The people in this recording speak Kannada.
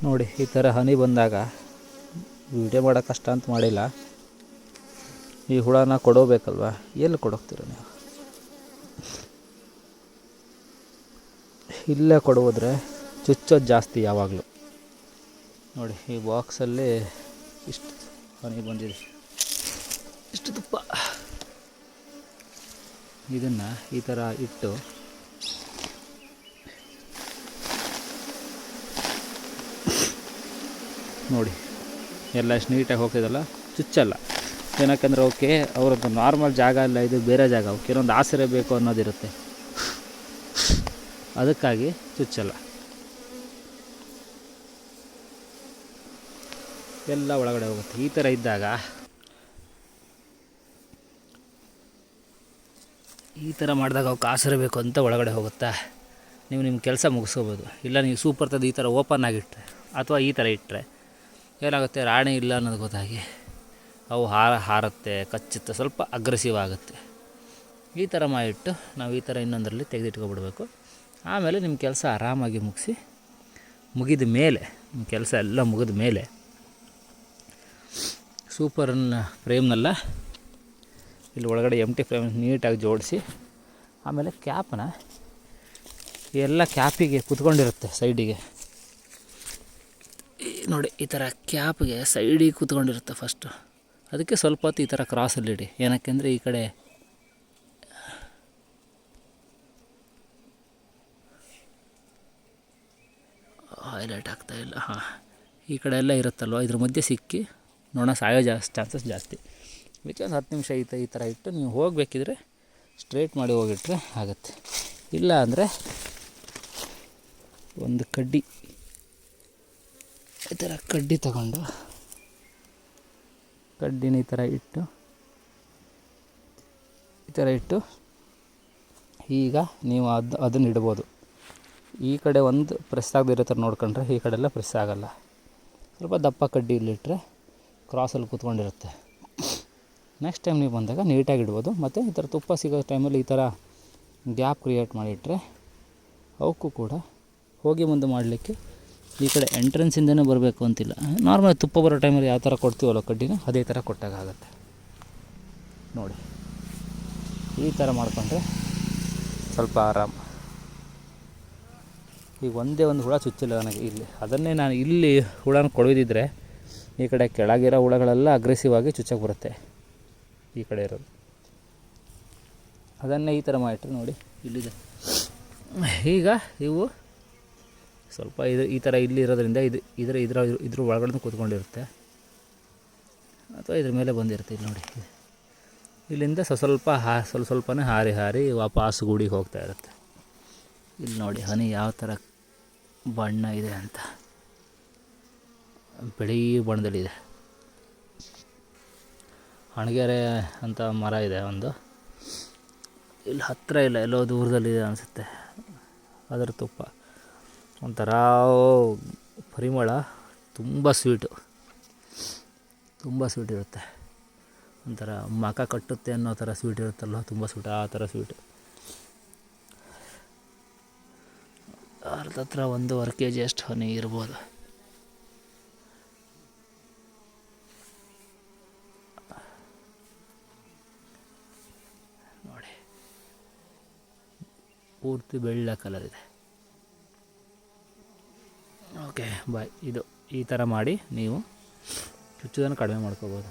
ನೋಡಿ ಈ ಥರ ಹನಿ ಬಂದಾಗ ವಿಡಿಯೋ ಮಾಡೋಕೆ ಕಷ್ಟ ಅಂತ ಮಾಡಿಲ್ಲ. ಈ ಹುಳನ ಕೊಡೋಬೇಕಲ್ವ, ಎಲ್ಲಿ ಕೊಡೋಗ್ತೀರ ನೀವು? ಇಲ್ಲೇ ಕೊಡೋದ್ರೆ ಚುಚ್ಚೋದು ಜಾಸ್ತಿ ಯಾವಾಗಲೂ. ನೋಡಿ ಈ ಬಾಕ್ಸಲ್ಲಿ ಇಷ್ಟು ಹನಿ ಬಂದಿದೆ, ಇಷ್ಟು ತುಪ್ಪ. ಇದನ್ನು ಈ ಥರ ಇಟ್ಟು ನೋಡಿ ಎಲ್ಲ ಎಷ್ಟು ನೀಟಾಗಿ ಹೋಗ್ತಿದಲ್ಲ, ಚುಚ್ಚಲ್ಲ. ಏನಕ್ಕಂದ್ರೆ ಅವಕ್ಕೆ ಅವ್ರದ್ದು ನಾರ್ಮಲ್ ಜಾಗ ಅಲ್ಲ, ಇದು ಬೇರೆ ಜಾಗ. ಅವಕ್ಕೆ ಇನ್ನೊಂದು ಆಸರೆ ಬೇಕು ಅನ್ನೋದಿರುತ್ತೆ, ಅದಕ್ಕಾಗಿ ಚುಚ್ಚಲ್ಲ. ಎಲ್ಲ ಒಳಗಡೆ ಹೋಗುತ್ತೆ. ಈ ಥರ ಇದ್ದಾಗ ಈ ಥರ ಮಾಡಿದಾಗ ಅವಕ್ಕೆ ಆಸರೆ ಬೇಕು ಅಂತ ಒಳಗಡೆ ಹೋಗುತ್ತಾ, ನೀವು ನಿಮ್ಮ ಕೆಲಸ ಮುಗಿಸ್ಕೋಬೋದು. ಇಲ್ಲ ನೀವು ಸೂಪರ್ ತಂದು ಈ ಥರ ಓಪನ್ ಆಗಿಟ್ಟರೆ ಅಥವಾ ಈ ಥರ ಇಟ್ಟರೆ ಏನಾಗುತ್ತೆ, ರಾಣಿ ಇಲ್ಲ ಅನ್ನೋದು ಗೊತ್ತಾಗಿ ಅವು ಹಾರುತ್ತೆ, ಕಚ್ಚುತ್ತೆ, ಸ್ವಲ್ಪ ಅಗ್ರೆಸಿವ್ ಆಗುತ್ತೆ. ಈ ಥರ ಮಾಡಿಟ್ಟು ನಾವು ಈ ಥರ ಇನ್ನೊಂದರಲ್ಲಿ ತೆಗೆದಿಟ್ಕೊಬಿಡ್ಬೇಕು. ಆಮೇಲೆ ನಿಮ್ಮ ಕೆಲಸ ಆರಾಮಾಗಿ ಮುಗಿದ ಮೇಲೆ, ನಿಮ್ಮ ಕೆಲಸ ಎಲ್ಲ ಮುಗಿದ ಮೇಲೆ ಸೂಪರನ್ನು ಫ್ರೇಮ್ನೆಲ್ಲ ಇಲ್ಲಿ ಒಳಗಡೆ ಎಂಟಿ ಫ್ರೇಮ್ ನೀಟಾಗಿ ಜೋಡಿಸಿ, ಆಮೇಲೆ ಕ್ಯಾಪನ್ನ ಎಲ್ಲ ಕ್ಯಾಪಿಗೆ ಕುತ್ಕೊಂಡಿರುತ್ತೆ ಸೈಡಿಗೆ. ನೋಡಿ ಈ ಥರ ಕ್ಯಾಪ್ಗೆ ಸೈಡಿಗೆ ಕೂತ್ಕೊಂಡಿರುತ್ತೆ ಫಸ್ಟು. ಅದಕ್ಕೆ ಸ್ವಲ್ಪ ಹೊತ್ತು ಈ ಥರ ಕ್ರಾಸಲ್ಲಿಡಿ. ಏನಕ್ಕೆಂದರೆ ಈ ಕಡೆ ಹೈಲೈಟ್ ಆಗ್ತಾಯಿಲ್ಲ. ಈ ಕಡೆ ಎಲ್ಲ ಇರುತ್ತಲ್ವ, ಇದ್ರ ಮಧ್ಯೆ ಸಿಕ್ಕಿ ನೊಣ ಸಾಯೋ ಚಾನ್ಸಸ್ ಜಾಸ್ತಿ. ಅದಕ್ಕೆ ಒಂದು 10 ನಿಮಿಷ ಈ ಥರ ಇಟ್ಟು ನೀವು ಹೋಗಬೇಕಿದ್ರೆ ಸ್ಟ್ರೇಟ್ ಮಾಡಿ ಹೋಗಿಟ್ರೆ ಆಗುತ್ತೆ. ಇಲ್ಲ ಅಂದರೆ ಒಂದು ಕಡ್ಡಿ, ಈ ಥರ ಕಡ್ಡಿ ತಗೊಂಡು ಕಡ್ಡಿನ ಈ ಥರ ಇಟ್ಟು ಈಗ ನೀವು ಅದನ್ನು ಇಡ್ಬೋದು. ಈ ಕಡೆ ಒಂದು ಪ್ರೆಸ್ ಆಗದಿರೋ ಥರ ನೋಡ್ಕೊಂಡ್ರೆ ಈ ಕಡೆ ಎಲ್ಲ ಪ್ರೆಸ್ ಆಗೋಲ್ಲ. ಸ್ವಲ್ಪ ದಪ್ಪ ಕಡ್ಡಿ ಇಲ್ಲಿಟ್ಟರೆ ಕ್ರಾಸಲ್ಲಿ ಕೂತ್ಕೊಂಡಿರುತ್ತೆ. ನೆಕ್ಸ್ಟ್ ಟೈಮ್ ನೀವು ಬಂದಾಗ ನೀಟಾಗಿ ಇಡ್ಬೋದು. ಮತ್ತು ಈ ಥರ ತುಪ್ಪ ಸಿಗೋ ಟೈಮಲ್ಲಿ ಈ ಥರ ಗ್ಯಾಪ್ ಕ್ರಿಯೇಟ್ ಮಾಡಿಟ್ರೆ ಅವಕ್ಕೂ ಕೂಡ ಹೋಗಿ ಮುಂದೆ ಮಾಡಲಿಕ್ಕೆ ಈ ಕಡೆ ಎಂಟ್ರೆನ್ಸಿಂದನೇ ಬರಬೇಕು ಅಂತಿಲ್ಲ. ನಾರ್ಮಲ್ ತುಪ್ಪ ಬರೋ ಟೈಮಲ್ಲಿ ಯಾವ ಥರ ಕೊಡ್ತೀವಲ್ಲ ಕಡ್ಡಿನ, ಅದೇ ಥರ ಕೊಟ್ಟಾಗ ಆಗುತ್ತೆ. ನೋಡಿ ಈ ಥರ ಮಾಡಿಕೊಂಡ್ರೆ ಸ್ವಲ್ಪ ಆರಾಮ. ಈಗ ಒಂದೇ ಒಂದು ಹುಳ ಚುಚ್ಚಿಲ್ಲ ನನಗೆ ಇಲ್ಲಿ. ಅದನ್ನೇ ನಾನು ಇಲ್ಲಿ ಹುಳನ ಕೊಡೋದಿದ್ದರೆ ಈ ಕಡೆ ಕೆಳಗಿರೋ ಹುಳಗಳೆಲ್ಲ ಅಗ್ರೆಸಿವ್ ಆಗಿ ಚುಚ್ಚಕ್ಕೆ ಬರುತ್ತೆ. ಈ ಕಡೆ ಇರೋದು ಅದನ್ನೇ ಈ ಥರ ಮಾಡಿಟ್ರೆ ನೋಡಿ ಇಲ್ಲಿದೆ. ಈಗ ಇವು ಸ್ವಲ್ಪ ಈ ಥರ ಇಲ್ಲಿ ಇರೋದ್ರಿಂದ ಇದ್ರ ಒಳಗಡೆ ಕೂತ್ಕೊಂಡಿರುತ್ತೆ ಅಥವಾ ಇದ್ರ ಮೇಲೆ ಬಂದಿರುತ್ತೆ. ಇಲ್ಲಿ ನೋಡಿ, ಇಲ್ಲಿಂದ ಸ್ವಲ್ಪನೇ ಹಾರಿ ವಾಪಸ್ ಗೂಡಿಗೆ ಹೋಗ್ತಾ ಇರುತ್ತೆ. ಇಲ್ಲಿ ನೋಡಿ ಹನಿ ಯಾವ ಥರ ಬಣ್ಣ ಇದೆ ಅಂತ, ಬಿಳಿ ಬಣ್ಣದಲ್ಲಿದೆ. ಹಣಗೆರೆ ಅಂತ ಮರ ಇದೆ ಒಂದು, ಇಲ್ಲಿ ಹತ್ತಿರ ಇಲ್ಲ, ಎಲ್ಲೋ ದೂರದಲ್ಲಿದೆ ಅನಿಸುತ್ತೆ. ಅದರ ತುಪ್ಪ ಒಂಥರ ಪರಿಮಳ, ತುಂಬ ಸ್ವೀಟು ಇರುತ್ತೆ. ಒಂಥರ ಮಕ ಕಟ್ಟುತ್ತೆ ಅನ್ನೋ ಥರ ಸ್ವೀಟ್ ಇರುತ್ತಲ್ವ, ತುಂಬ ಸ್ವೀಟ್, ಆ ಥರ ಸ್ವೀಟು. ಹತ್ರ 1.5 kg ಅಷ್ಟು ಹನಿ ಇರ್ಬೋದು. ನೋಡಿ ಪೂರ್ತಿ ಬೆಳ್ಳ ಕಲರ್ ಇದೆ. Okay bye. ಇದು ಈ ಥರ ಮಾಡಿ ನೀವು ಚುಚ್ಚೋದನ್ನು ಕಡಿಮೆ ಮಾಡ್ಕೋಬೋದು.